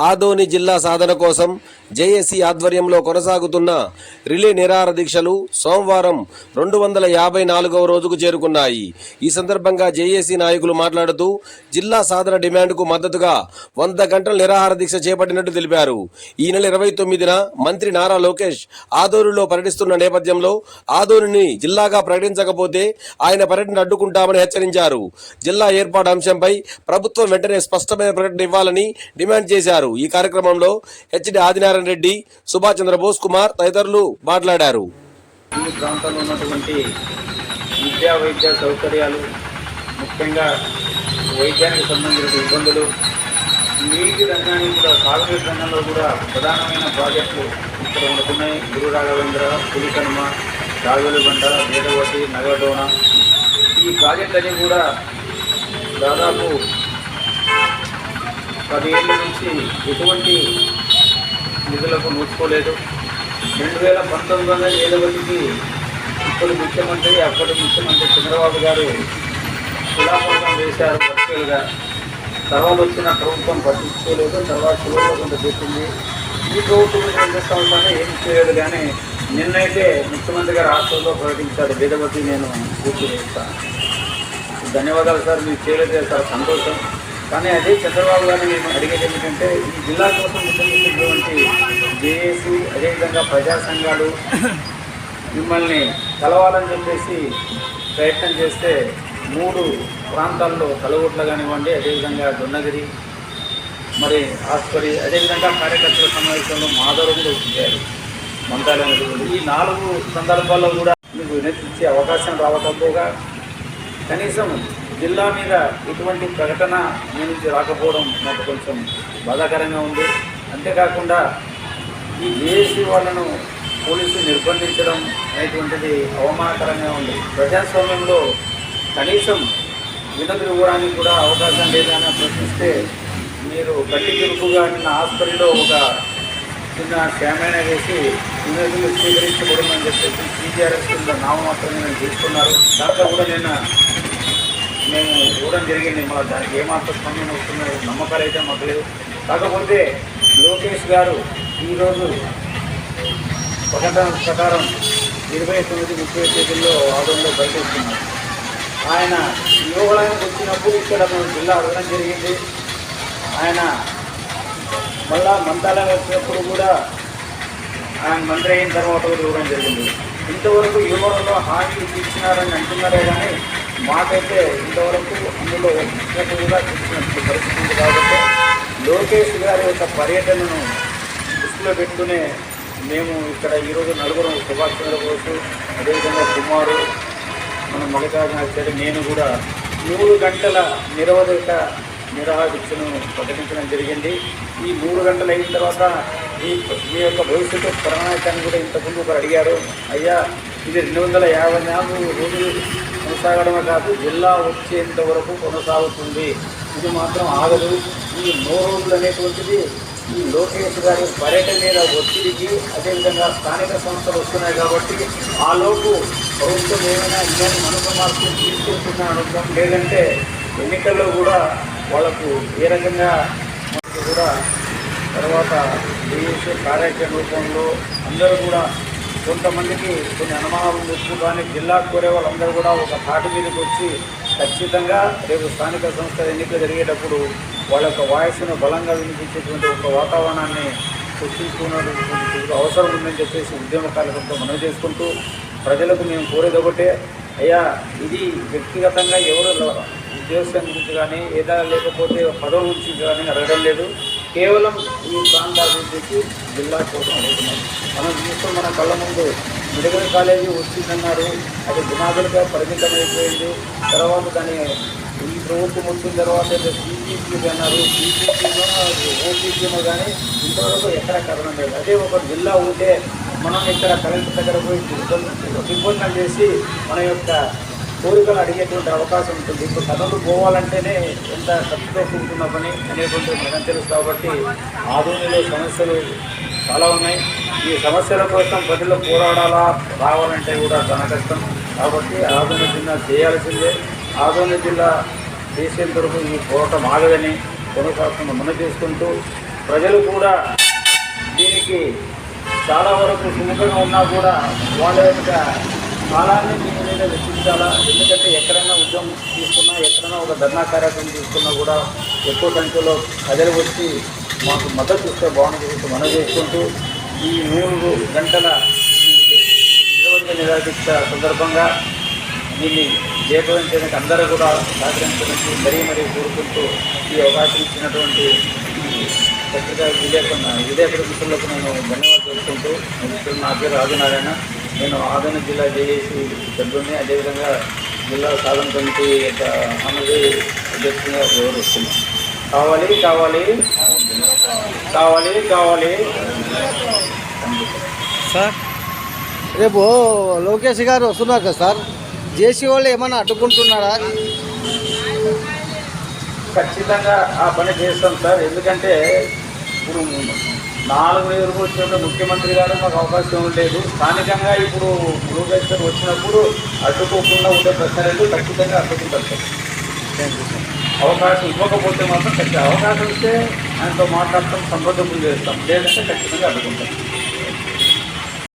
ఆదోని జిల్లా సాధన కోసం జేఏసీ ఆధ్వర్యంలో కొనసాగుతున్న రిలే నిరాహార దీక్షలు సోమవారం 254వ రోజుకు చేరుకున్నాయి. ఈ సందర్భంగా జేఏసీ నాయకులు మాట్లాడుతూ జిల్లా సాధన డిమాండ్కు మద్దతుగా 100 గంటల నిరాహార దీక్ష చేపట్టినట్టు తెలిపారు. ఈ నెల 29న మంత్రి నారా లోకేష్ ఆదోనిలో పర్యటిస్తున్న నేపథ్యంలో ఆదోనిని జిల్లాగా ప్రకటించకపోతే ఆయన పర్యటన అడ్డుకుంటామని హెచ్చరించారు. జిల్లా ఏర్పాటు అంశంపై ప్రభుత్వం వెంటనే స్పష్టమైన ప్రకటన ఇవ్వాలని డిమాండ్ చేశారు. ఈ కార్యక్రమంలో హెచ్డి ఆదినారాయణ రెడ్డి, సుభాష్ చంద్రబోస్ కుమార్ తదితరులు మాట్లాడారు. ఈ ప్రాంతంలో ఉన్నటువంటి విద్యా వైద్య సౌకర్యాలు, ముఖ్యంగా వైద్యానికి సంబంధించిన ఇబ్బందులు, నీటి రంగానికి కూడా, సాగునీటి రంగంలో కూడా ప్రధానమైన ప్రాజెక్టులు ఇక్కడ ఉంటున్నాయి. గురు రాఘవేంద్ర, పులికనుమ, రాఘవలిబండ, వేదవతి, నగరడోన. ఈ ప్రాజెక్టులన్నీ కూడా దాదాపు 10 ఏళ్ళ నుంచి ఎటువంటి నిధులకు నోచుకోలేదు. 2019 వేదవతికి ఇప్పుడు ముఖ్యమంత్రి, అప్పటి ముఖ్యమంత్రి చంద్రబాబు గారు శిలాఫలకం వేశారు వర్చువల్గా. తర్వాత వచ్చిన ప్రభుత్వం పట్టించుకోలేదు. తర్వాత చివరిలో కొంత పెట్టింది. ఈ ప్రభుత్వం ఏం చేస్తామంటే ఏం చేయలేదు. కానీ నిన్నైతే ముఖ్యమంత్రి గారు హాస్టల్లో ప్రకటించారు, వేదవతి నేను పూర్తి చేస్తాను. ధన్యవాదాలు సార్, మీరు చేయలేదు సార్, సంతోషం. కానీ అదే చంద్రబాబు గారిని మేము అడిగేది ఏమిటంటే, ఈ జిల్లా కోసం ముఖ్యమైనటువంటి జేఏసీ, అదేవిధంగా ప్రజా సంఘాలు మిమ్మల్ని కలవాలని చెప్పేసి ప్రయత్నం చేస్తే 3 ప్రాంతాల్లో కలగొట్ల కానివ్వండి, అదేవిధంగా దొన్నగిరి, మరి ఆస్పరి, అదేవిధంగా కార్యకర్తల సమావేశంలో మాధవరం కూడా చేయాలి, మంత్రాలయం. ఈ 4 సందర్భాల్లో కూడా మీకు వినతించే అవకాశం రావకపోగా కనీసం జిల్లా మీద ఎటువంటి ప్రకటన మీ నుంచి రాకపోవడం నాకు కొంచెం బాధాకరంగా ఉంది. అంతేకాకుండా ఈ జేఏసీ వాళ్ళను పోలీసులు నిర్బంధించడం అనేటువంటిది అవమానకరంగా ఉంది. ప్రజాస్వామ్యంలో కనీసం వినతులు ఇవ్వడానికి కూడా అవకాశం లేదని ప్రశ్నిస్తే మీరు గట్టి చురుకుగా నిన్న హాస్పిటల్లో ఒక చిన్న క్షేమైన వేసి వినతులు స్వీకరించకూడదని చెప్పేసి CGRS కింద నామమాత్రంగా నేను తీసుకున్నారు. దాంట్లో కూడా నిన్న మేము ఇవ్వడం జరిగింది. మా దానికి ఏమాత్రం స్పందన వస్తుందో నమ్మకాలు అయితే మాకు లేవు. కాకపోతే లోకేష్ గారు ఈరోజు ప్రకటన ప్రకారం 29-30 తేదీల్లో ఆదోనిలో బయటేస్తున్నారు. ఆయన యోగానికి వచ్చినప్పుడు ఇక్కడ మేము జిల్లా అడగడం జరిగింది. ఆయన మళ్ళా మంత్రాలయం వచ్చినప్పుడు కూడా ఆయన మంత్రి అయిన తర్వాత కూడా ఇవ్వడం జరిగింది. ఇంతవరకు యువకులలో హామీ ఇచ్చినారని అంటున్నారే కానీ మాకైతే ఇంతవరకు అందులో కూడా చూసినట్టు పరిస్థితి ఉంది. కాబట్టి లోకేష్ గారి యొక్క పర్యటనను దృష్టిలో పెట్టుకునే మేము ఇక్కడ ఈరోజు 4 సుభాష్ చంద్రబోస్, అదేవిధంగా కుమారు, మన మల్లికార్జున, నేను కూడా 3 గంటల నిరవధిక నిరాహార దీక్షను ప్రకటించడం జరిగింది. ఈ 3 గంటలు అయిన తర్వాత మీ యొక్క భవిష్యత్తు ప్రణాళికను కూడా ఇంతకుముందు ఒకరు అడిగారు. అయ్యా, ఇది 254 రోజులు కొనసాగడమే కాదు, జిల్లా వచ్చేంత వరకు కొనసాగుతుంది. ఇది మాత్రం ఆగదు. ఈ 100 రోజులు అనేటువంటిది ఈ లోకేష్ గారి పర్యటన మీద ఒత్తిడికి, అదేవిధంగా స్థానిక సంస్థలు వస్తున్నాయి కాబట్టి ఆ లోపు ప్రభుత్వం ఏమైనా ఇలాంటి మనుగడ మార్పులు తీసుకుంటున్నా అనుకోం. లేదంటే ఎన్నికల్లో కూడా వాళ్ళకు ఏ రకంగా కూడా తర్వాత జేఏసీ కార్యాచరణ రూపంలో అందరూ కూడా కొంతమందికి కొన్ని అనుమానాలు ఉండొచ్చు. కానీ జిల్లా కోరే వాళ్ళందరూ కూడా ఒక తాటి మీదకి వచ్చి ఖచ్చితంగా రేపు స్థానిక సంస్థల ఎన్నికలు జరిగేటప్పుడు వాళ్ళ యొక్క వాయిస్ను బలంగా వినిపించేటువంటి ఒక వాతావరణాన్ని సృష్టించుకున్నటువంటి అవసరం ఉందని చెప్పేసి ఉద్యమకారులతో మనవి చేసుకుంటూ ప్రజలకు మేము కోరేది ఒకటే, అయ్యా, ఇది వ్యక్తిగతంగా ఎవరు ఉద్యోగం గురించి కానీ ఏదైనా లేకపోతే పదవి గురించి కానీ అడగడం లేదు. కేవలం ఈ ప్రాంత అభివృద్ధికి జిల్లా కోసం అడుగుతున్నాం. మనం చూస్తాం, మన కళ్ళ ముందు మెడికల్ కాలేజీ వచ్చిందన్నారు, అది గుణాదులుగా పరిమితమైపోయింది. తర్వాత దాన్ని ఈ ప్రభుత్వం వచ్చిన తర్వాత CPC అన్నారు, CPCలో OPCలో కానీ ఇంతవరకు ఎక్కడ కథనం లేదు. అదే ఒక జిల్లా ఉంటే మనం ఇక్కడ కలెక్టర్ దగ్గర పోయి దిగ్బంధం చేసి మన యొక్క కోరికలు అడిగేటువంటి అవకాశం ఉంటుంది. ఇప్పుడు కథలు పోవాలంటేనే ఎంత ఖర్చుతో కూడుకున్న పని అనేటువంటి మనకు తెలుసు. కాబట్టి ఆదోనిలో సమస్యలు చాలా ఉన్నాయి. ఈ సమస్యల కోసం ప్రజలు పోరాడాలా, రావాలంటే కూడా చాలా కష్టం. కాబట్టి ఆదోని జిల్లా చేయాల్సిందే. ఆదోని జిల్లా చేసేంత వరకు ఈ పోరాటం ఆగదని కొనసాగుతున్న మనం చేసుకుంటూ ప్రజలు కూడా దీనికి చాలా వరకు సుముఖంగా ఉన్నా కూడా వాళ్ళ యొక్క కాలాన్ని దీని మీద వెచ్చించాలా. ఎందుకంటే ఎక్కడైనా ఉద్యమం తీసుకున్నా, ఎక్కడైనా ఒక ధర్నా కార్యక్రమం తీసుకున్నా కూడా ఎక్కువ సంఖ్యలో ప్రజలు వచ్చి మాకు మద్దతు ఇస్తే బాగుంటుంది మనం చేసుకుంటూ ఈ 3 గంటల నిరవధిక నిరాదీక్ష సందర్భంగా దీన్ని జయప్రదం అందరూ కూడా సహకరించడానికి మరీ కోరుకుంటూ ఈ అవకాశం ఇచ్చినటువంటి పత్రికా విలేకరుల మిత్రులకు నేను ధన్యవాదాలు తెలుపుకుంటూ, నా పేరు రాజనారాయణ. నేను ఆదరణ జిల్లా జేఏసీ సభ్యుడిని, అదేవిధంగా జిల్లా సాధన కమిటీ యొక్క అమలు అధ్యక్షునిగా వివరిస్తున్నాను. కావాలి కావాలి కావాలి కావాలి సార్. రేపు లోకేష్ గారు వస్తున్నారు కదా సార్, జేసీ వాళ్ళు ఏమైనా అడ్డుకుంటున్నారా? ఖచ్చితంగా ఆ పని చేస్తాం సార్. ఎందుకంటే ఇప్పుడు 4 రోజులకు వచ్చినప్పుడు ముఖ్యమంత్రి గారు మాకు అవకాశం లేదు. స్థానికంగా ఇప్పుడు లోకేష్ గారు వచ్చినప్పుడు అడ్డుకోకుండా ఉండే ప్రశ్నలు ఖచ్చితంగా అడ్డుకుంటారు సార్. అవకాశం ఇవ్వకపోతే మాత్రం ఖచ్చితంగా అవకాశం ఇస్తే ఆయనతో మాట్లాడతాం, సంప్రదింపులు చేస్తాం. లేదంటే ఖచ్చితంగా అడ్డుకుంటాం.